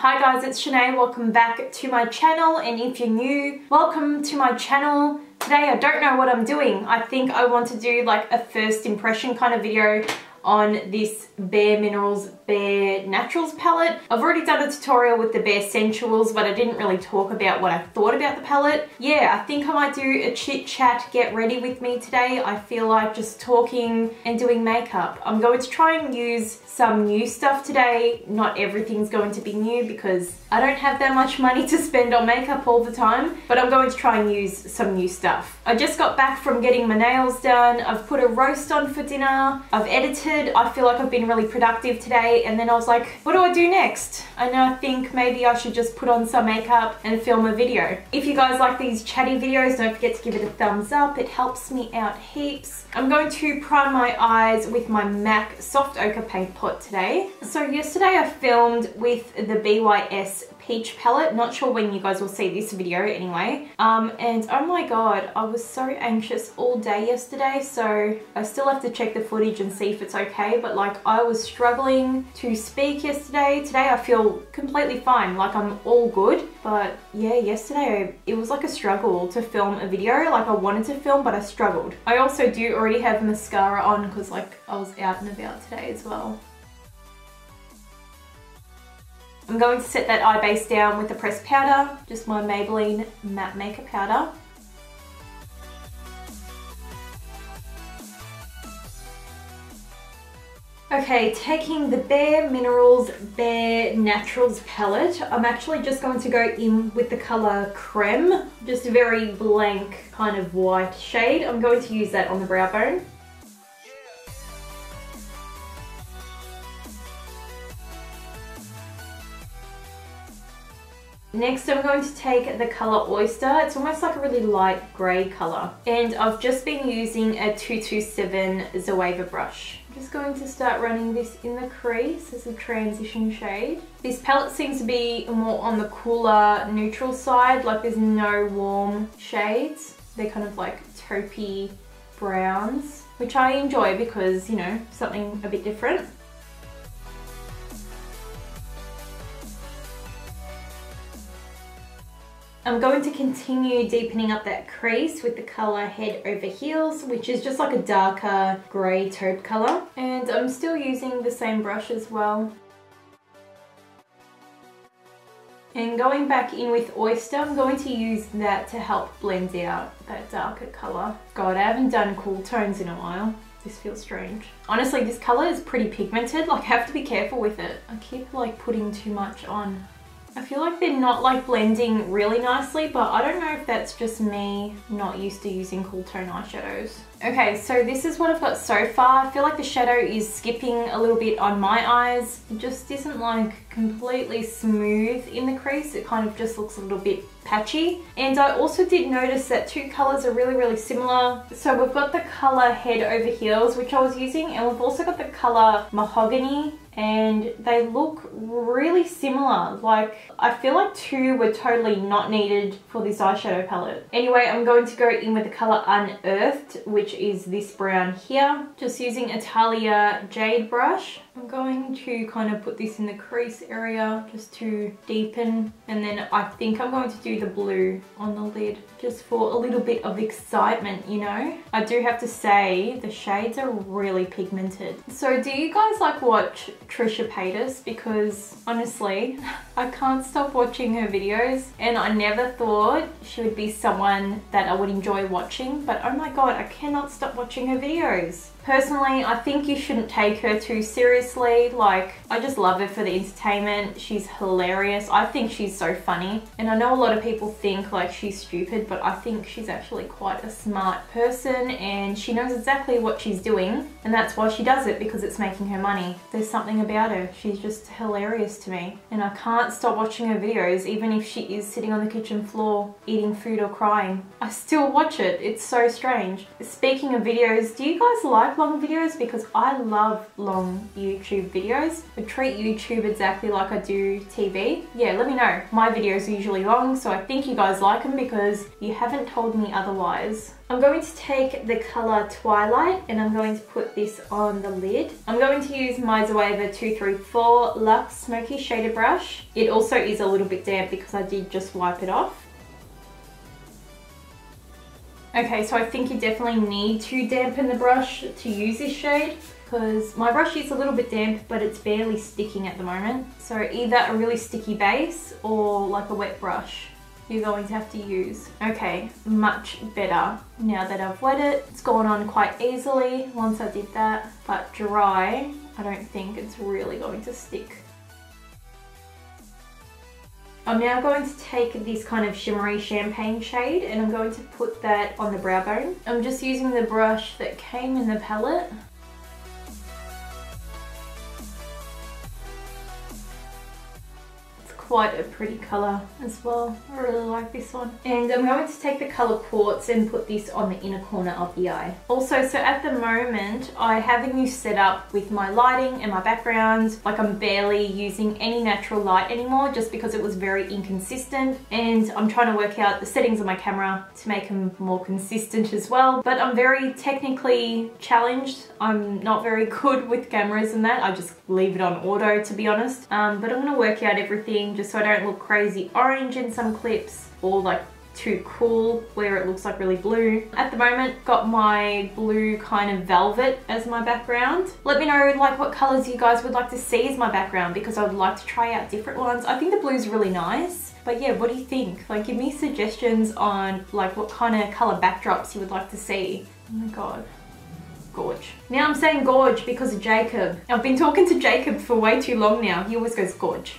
Hi guys, it's Senay. Welcome back to my channel, and if you're new, welcome to my channel. Today I don't know what I'm doing. I think I want to do like a first impression kind of video on this Bare Minerals Bare Naturals palette. I've already done a tutorial with the Bare Sensuals, but I didn't really talk about what I thought about the palette. Yeah, I think I might do a chit chat, get ready with me today. I feel like just talking and doing makeup. I'm going to try and use some new stuff today. Not everything's going to be new because I don't have that much money to spend on makeup all the time, but I'm going to try and use some new stuff. I just got back from getting my nails done. I've put a roast on for dinner. I've edited. I feel like I've been really productive today, and then I was like, what do I do next? And I think maybe I should just put on some makeup and film a video. If you guys like these chatty videos, don't forget to give it a thumbs up. It helps me out heaps. I'm going to prime my eyes with my MAC Soft Ochre Paint Pot today. So yesterday I filmed with the BYS Peach palette. Not sure when you guys will see this video anyway. And oh my god, I was so anxious all day yesterday, so I still have to check the footage and see if it's okay, but like I was struggling to speak yesterday. Today I feel completely fine, like I'm all good, but yeah, yesterday it was like a struggle to film a video. Like I wanted to film, but I struggled. I also do already have mascara on because like I was out and about today as well. I'm going to set that eye base down with the pressed powder, just my Maybelline matte makeup powder. Okay, taking the Bare Minerals Bare Naturals palette, I'm actually just going to go in with the colour Creme, just a very blank kind of white shade. I'm going to use that on the brow bone. Next I'm going to take the colour Oyster. It's almost like a really light grey colour. And I've just been using a 227 Zoeva brush. I'm just going to start running this in the crease as a transition shade. This palette seems to be more on the cooler neutral side, like there's no warm shades. They're kind of like taupey browns, which I enjoy because, you know, something a bit different. I'm going to continue deepening up that crease with the colour Head Over Heels, which is just like a darker grey taupe colour. And I'm still using the same brush as well. And going back in with Oyster, I'm going to use that to help blend out that darker colour. God, I haven't done cool tones in a while. This feels strange. Honestly, this colour is pretty pigmented. Like I have to be careful with it. I keep like putting too much on. I feel like they're not like blending really nicely, but I don't know if that's just me not used to using cool tone eyeshadows. Okay, so this is what I've got so far. I feel like the shadow is skipping a little bit on my eyes. It just isn't like completely smooth in the crease. It kind of just looks a little bit patchy. And I also did notice that two colours are really similar. So we've got the colour Head Over Heels, which I was using, and we've also got the colour Mahogany, and they look really similar. Like I feel like two were totally not needed for this eyeshadow palette. Anyway, I'm going to go in with the colour Unearthed, which is this brown here. Just using Italia Jade brush. I'm going to kind of put this in the crease area just to deepen, and then I think I'm going to do the blue on the lid just for a little bit of excitement, you know? I do have to say the shades are really pigmented. So do you guys like watch Trisha Paytas? Because honestly, I can't stop watching her videos, and I never thought she would be someone that I would enjoy watching, but oh my god, I cannot stop watching her videos. Personally, I think you shouldn't take her too seriously. Like, I just love her for the entertainment. She's hilarious. I think she's so funny. And I know a lot of people think like she's stupid, but I think she's actually quite a smart person, and she knows exactly what she's doing, and that's why she does it, because it's making her money. There's something about her. She's just hilarious to me, and I can't stop watching her videos, even if she is sitting on the kitchen floor eating food or crying. I still watch it. It's so strange. Speaking of videos, do you guys like long videos because I love long YouTube videos. I treat YouTube exactly like I do TV. Yeah, let me know. My videos are usually long, so I think you guys like them because you haven't told me otherwise. I'm going to take the colour Twilight and I'm going to put this on the lid. I'm going to use my Zoeva 234 Luxe Smoky Shader Brush. It also is a little bit damp because I did just wipe it off. Okay, so I think you definitely need to dampen the brush to use this shade because my brush is a little bit damp, but it's barely sticking at the moment. So either a really sticky base or like a wet brush you're going to have to use. Okay, much better now that I've wet it. It's gone on quite easily once I did that, but dry, I don't think it's really going to stick. I'm now going to take this kind of shimmery champagne shade and I'm going to put that on the brow bone. I'm just using the brush that came in the palette. Quite a pretty colour as well. I really like this one. And I'm going to take the colour Quartz and put this on the inner corner of the eye. Also, so at the moment, I have a new setup with my lighting and my background. Like I'm barely using any natural light anymore just because it was very inconsistent. And I'm trying to work out the settings of my camera to make them more consistent as well. But I'm very technically challenged. I'm not very good with cameras and that. I just leave it on auto, to be honest. But I'm going to work out everything just so I don't look crazy orange in some clips or like too cool where it looks like really blue. At the moment, got my blue kind of velvet as my background. Let me know like what colors you guys would like to see as my background because I would like to try out different ones. I think the blue is really nice. But yeah, what do you think? Like give me suggestions on like what kind of color backdrops you would like to see. Oh my god. Gorge. Now I'm saying gorge because of Jacob. I've been talking to Jacob for way too long now. He always goes gorge.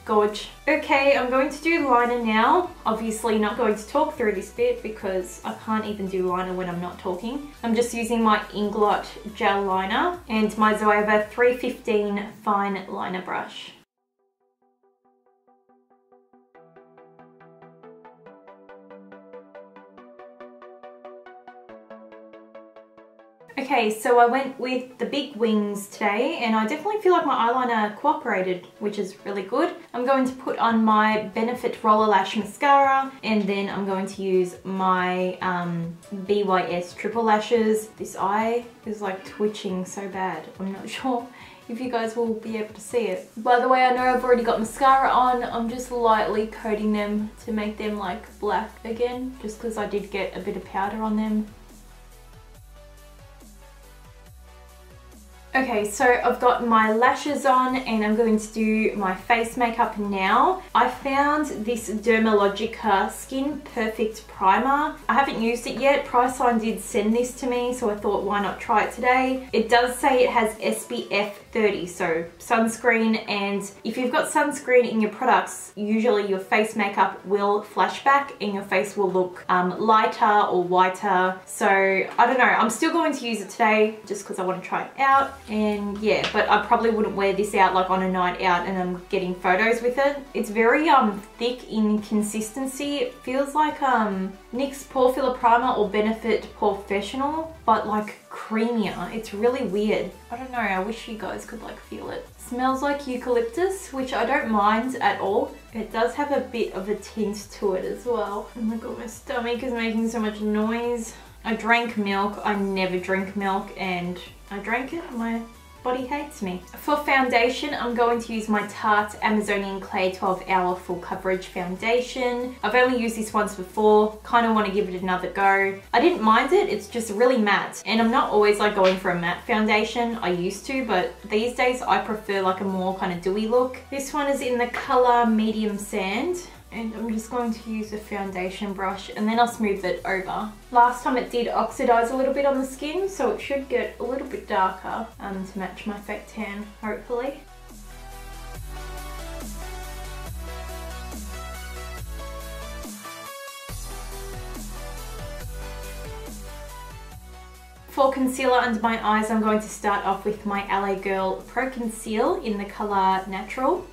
Gorge. Okay, I'm going to do liner now. Obviously not going to talk through this bit because I can't even do liner when I'm not talking. I'm just using my Inglot Gel Liner and my Zoeva 315 Fine Liner Brush. Okay, so I went with the big wings today and I definitely feel like my eyeliner cooperated, which is really good. I'm going to put on my Benefit Roller Lash Mascara and then I'm going to use my BYS Triple Lashes. This eye is like twitching so bad. I'm not sure if you guys will be able to see it. By the way, I know I've already got mascara on. I'm just lightly coating them to make them like black again, just because I did get a bit of powder on them. Okay, so I've got my lashes on and I'm going to do my face makeup now. I found this Dermalogica Skin Perfect Primer. I haven't used it yet. Priceline did send this to me, so I thought why not try it today. It does say it has SPF 30, so sunscreen, and if you've got sunscreen in your products, usually your face makeup will flash back and your face will look lighter or whiter. So I don't know, I'm still going to use it today just because I want to try it out. And yeah, but I probably wouldn't wear this out like on a night out and I'm getting photos with it. It's very thick in consistency. It feels like NYX Pore Filler Primer or Benefit Professional, but like creamier. It's really weird. I don't know, I wish you guys could like feel it. Smells like eucalyptus, which I don't mind at all. It does have a bit of a tint to it as well. Oh my god, my stomach is making so much noise. I drank milk. I never drink milk and I drank it. My body hates me. For foundation, I'm going to use my Tarte Amazonian Clay 12 Hour Full Coverage Foundation. I've only used this once before. Kind of want to give it another go. I didn't mind it. It's just really matte. And I'm not always like going for a matte foundation. I used to, but these days I prefer like a more kind of dewy look. This one is in the color Medium Sand. And I'm just going to use a foundation brush and then I'll smooth it over. Last time it did oxidize a little bit on the skin, so it should get a little bit darker to match my fake tan, hopefully. For concealer under my eyes, I'm going to start off with my LA Girl Pro Conceal in the color Natural.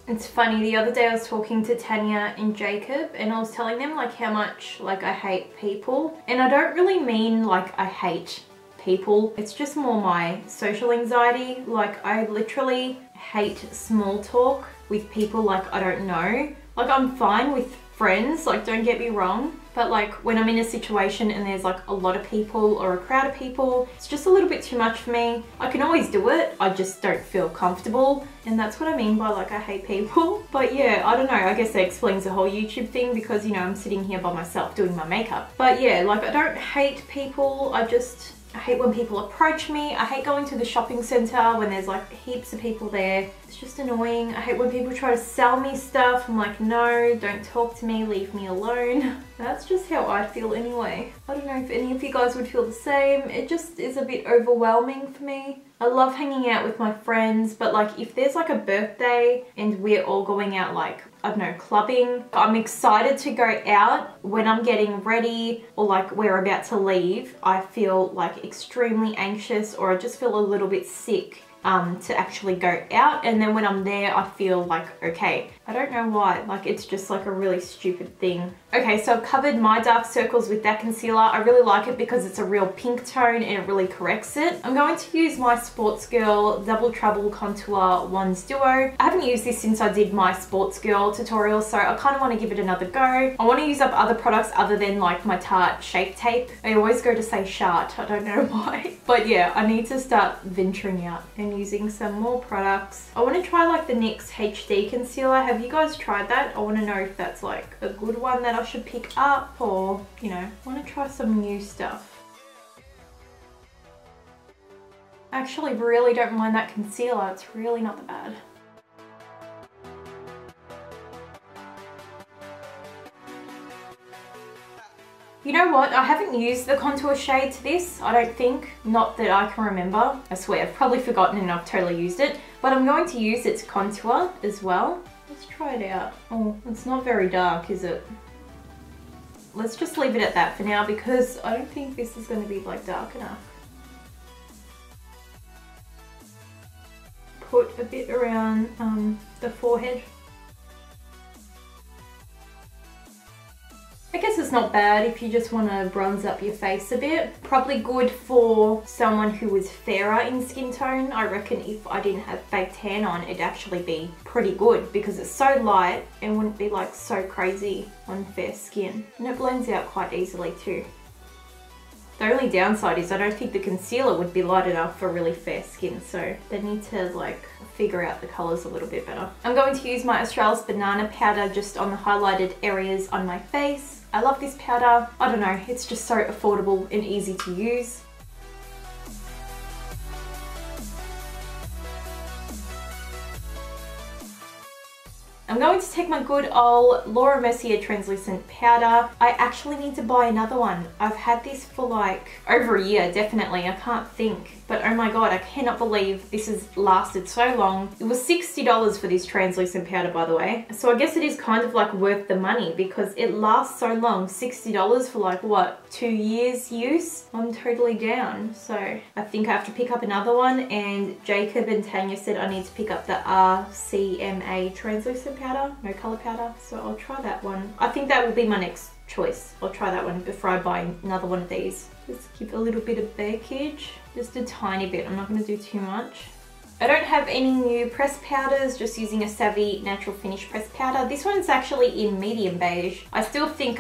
It's funny, the other day I was talking to Tanya and Jacob and I was telling them like how much like I hate people, and I don't really mean like I hate people, it's just more my social anxiety. Like I literally hate small talk with people like I don't know. Like I'm fine with friends, like don't get me wrong, but like when I'm in a situation and there's like a lot of people or a crowd of people, it's just a little bit too much for me. I can always do it, I just don't feel comfortable, and that's what I mean by like I hate people. But yeah, I don't know, I guess that explains the whole YouTube thing because, you know, I'm sitting here by myself doing my makeup. But yeah, like I don't hate people, I hate when people approach me. I hate going to the shopping centre when there's like heaps of people there. It's just annoying. I hate when people try to sell me stuff. I'm like, no, don't talk to me, leave me alone. That's just how I feel anyway. I don't know if any of you guys would feel the same. It just is a bit overwhelming for me. I love hanging out with my friends, but like if there's like a birthday and we're all going out like, I don't know, clubbing, I'm excited to go out. When I'm getting ready or like we're about to leave, I feel like extremely anxious, or I just feel a little bit sick to actually go out. And then when I'm there, I feel like okay. I don't know why, like it's just like a really stupid thing. Okay, so I've covered my dark circles with that concealer. I really like it because it's a real pink tone and it really corrects it. I'm going to use my Sportsgirl Double Trouble Contour Wands Duo. I haven't used this since I did my Sportsgirl tutorial, so I kind of want to give it another go. I want to use up other products other than like my Tarte Shape Tape. I always go to say Shart, I don't know why. But yeah, I need to start venturing out and using some more products. I want to try like the NYX HD concealer. Have you guys tried that? I want to know if that's like a good one that I should pick up, or you know, I want to try some new stuff. I actually really don't mind that concealer, it's really not that bad. You know what, I haven't used the contour shade to this, I don't think. Not that I can remember. I swear, I've probably forgotten and I've totally used it. But I'm going to use its contour as well. Let's try it out. Oh, it's not very dark, is it? Let's just leave it at that for now because I don't think this is going to be like dark enough. Put a bit around the forehead. I guess it's not bad if you just want to bronze up your face a bit. Probably good for someone who is fairer in skin tone. I reckon if I didn't have fake tan on, it'd actually be pretty good because it's so light and wouldn't be like so crazy on fair skin. And it blends out quite easily too. The only downside is I don't think the concealer would be light enough for really fair skin, so they need to like figure out the colours a little bit better. I'm going to use my Australis Banana powder just on the highlighted areas on my face. I love this powder. I don't know, it's just so affordable and easy to use. I'm going to take my good old Laura Mercier translucent powder. I actually need to buy another one. I've had this for like over a year, definitely. I can't think. But oh my god, I cannot believe this has lasted so long. It was $60 for this translucent powder, by the way. So I guess it is kind of like worth the money because it lasts so long. $60 for like what, 2 years use? I'm totally down. So I think I have to pick up another one, and Jacob and Tanya said I need to pick up the RCMA translucent powder, no color powder. So I'll try that one. I think that will be my next choice. I'll try that one before I buy another one of these. Just give a little bit of bakage, just a tiny bit. I'm not going to do too much. I don't have any new pressed powders, just using a Savvy Natural Finish pressed powder. This one's actually in medium beige. I still think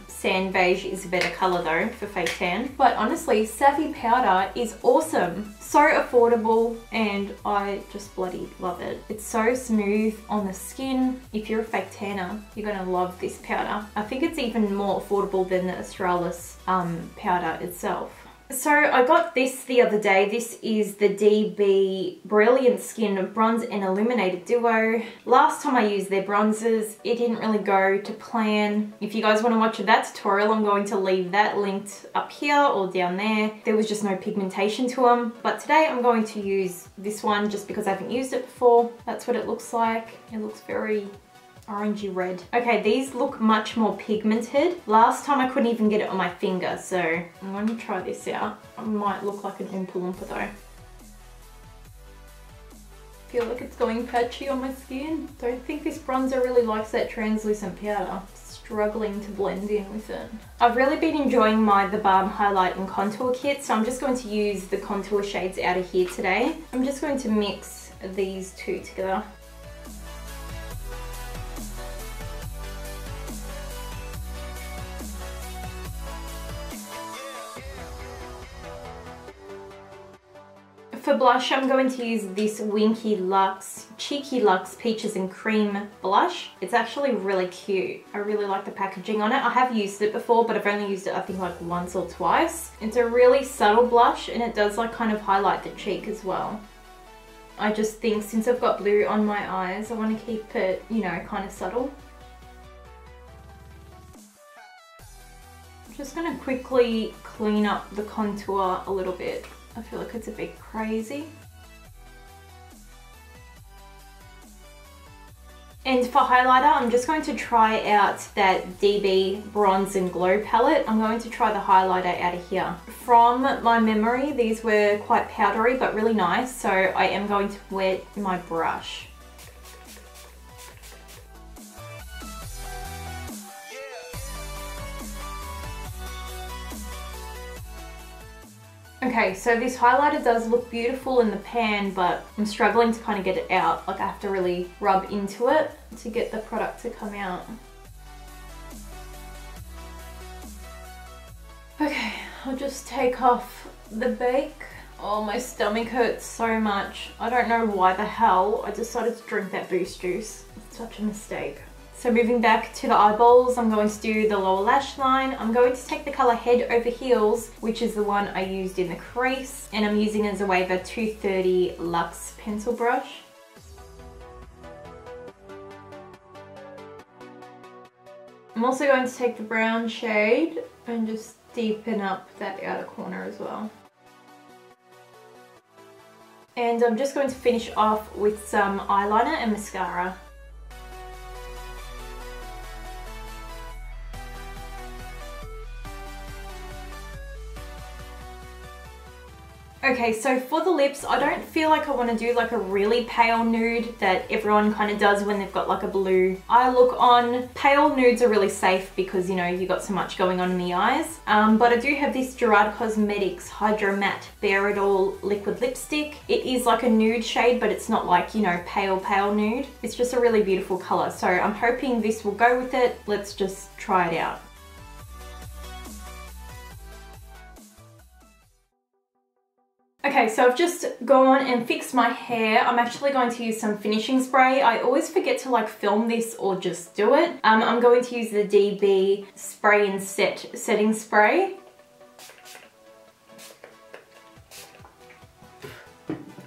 sand beige is a better color though for fake tan. But honestly, Savvy powder is awesome. So affordable and I just bloody love it. It's so smooth on the skin. If you're a fake tanner, you're gonna love this powder. I think it's even more affordable than the Australis powder itself. So I got this the other day. This is the DB Brilliant Skin Bronze and Illuminated Duo. Last time I used their bronzers, it didn't really go to plan. If you guys want to watch that tutorial, I'm going to leave that linked up here or down there. There was just no pigmentation to them. But today I'm going to use this one just because I haven't used it before. That's what it looks like. It looks very orangey red. Okay, these look much more pigmented. Last time I couldn't even get it on my finger, so I'm going to try this out. It might look like an Oompa Loompa though. feel like it's going patchy on my skin. Don't think this bronzer really likes that translucent powder. Struggling to blend in with it. I've really been enjoying my The Balm Highlight and Contour Kit, so I'm just going to use the contour shades out of here today. I'm just going to mix these two together. For blush, I'm going to use this Winky Luxe, Cheeky Luxe Peaches and Cream blush. It's actually really cute. I really like the packaging on it. I have used it before, but I've only used it I think like once or twice. It's a really subtle blush and it does like kind of highlight the cheek as well. I just think since I've got blue on my eyes, I want to keep it, you know, kind of subtle. I'm just going to quickly clean up the contour a little bit. I feel like it's a bit crazy. And for highlighter, I'm just going to try out that DB Bronze and Glow palette. I'm going to try the highlighter out of here. From my memory, these were quite powdery but really nice, so I am going to wet my brush. Okay, so this highlighter does look beautiful in the pan, but I'm struggling to kind of get it out. Like I have to really rub into it to get the product to come out. Okay, I'll just take off the bake. Oh, my stomach hurts so much. I don't know why the hell I decided to drink that boost juice. It's such a mistake. So moving back to the eyeballs, I'm going to do the lower lash line. I'm going to take the colour Head Over Heels, which is the one I used in the crease, and I'm using it as a Waver 230 Luxe pencil brush. I'm also going to take the brown shade and just deepen up that outer corner as well. And I'm just going to finish off with some eyeliner and mascara. Okay, so for the lips, I don't feel like I want to do like a really pale nude that everyone kind of does when they've got like a blue eye look on. Pale nudes are really safe because, you know, you got so much going on in the eyes. But I do have this Gerard Cosmetics Hydramat Bare It All liquid lipstick. It is like a nude shade, but it's not like, you know, pale nude. It's just a really beautiful color. So I'm hoping this will go with it. Let's just try it out. Okay, so I've just gone and fixed my hair. I'm actually going to use some finishing spray. I always forget to like film this or just do it. I'm going to use the DB Spray and Set setting spray.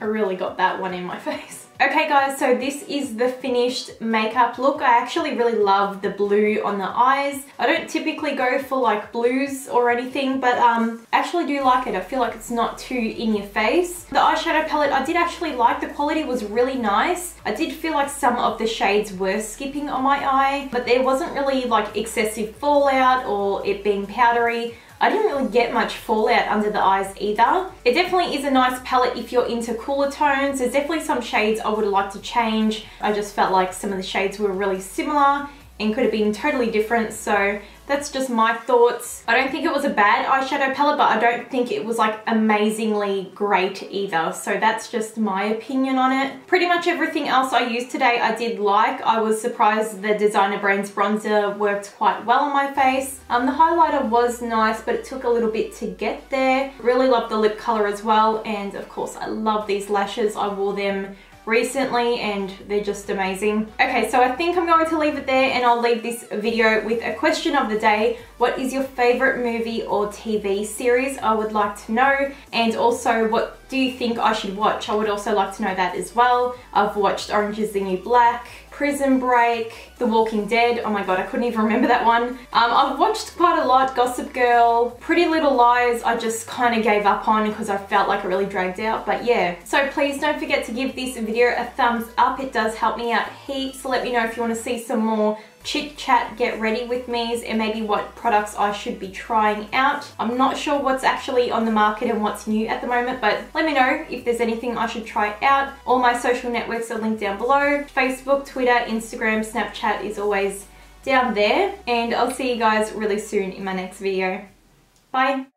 I really got that one in my face. Okay guys, so this is the finished makeup look. I actually really love the blue on the eyes. I don't typically go for like blues or anything, but I actually do like it. I feel like it's not too in your face. The eyeshadow palette, I did actually like. The quality was really nice. I did feel like some of the shades were skipping on my eye, but there wasn't really like excessive fallout or it being powdery. I didn't really get much fallout under the eyes either. It definitely is a nice palette if you're into cooler tones. There's definitely some shades I would like to change. I just felt like some of the shades were really similar and could have been totally different, so that's just my thoughts. I don't think it was a bad eyeshadow palette, but I don't think it was like amazingly great either, so that's just my opinion on it. Pretty much everything else I used today I did like. I was surprised the Designer Brands bronzer worked quite well on my face. The highlighter was nice, but it took a little bit to get there. Really love the lip color as well, and of course I love these lashes. I wore them recently and they're just amazing. Okay, so I think I'm going to leave it there, and I'll leave this video with a question of the day. What is your favorite movie or TV series? I would like to know. And also, what do you think I should watch? I would also like to know that as well. I've watched Orange is the New Black, Prison Break, The Walking Dead. Oh my god, I couldn't even remember that one. I've watched quite a lot. Gossip Girl, Pretty Little Lies, I just kind of gave up on because I felt like it really dragged out, but yeah. So please don't forget to give this video a thumbs up. It does help me out heaps. Let me know if you want to see some more chit chat, get ready with me's, and maybe what products I should be trying out. I'm not sure what's actually on the market and what's new at the moment, but let me know if there's anything I should try out. All my social networks are linked down below. Facebook, Twitter, Instagram, Snapchat is always down there, and I'll see you guys really soon in my next video. Bye!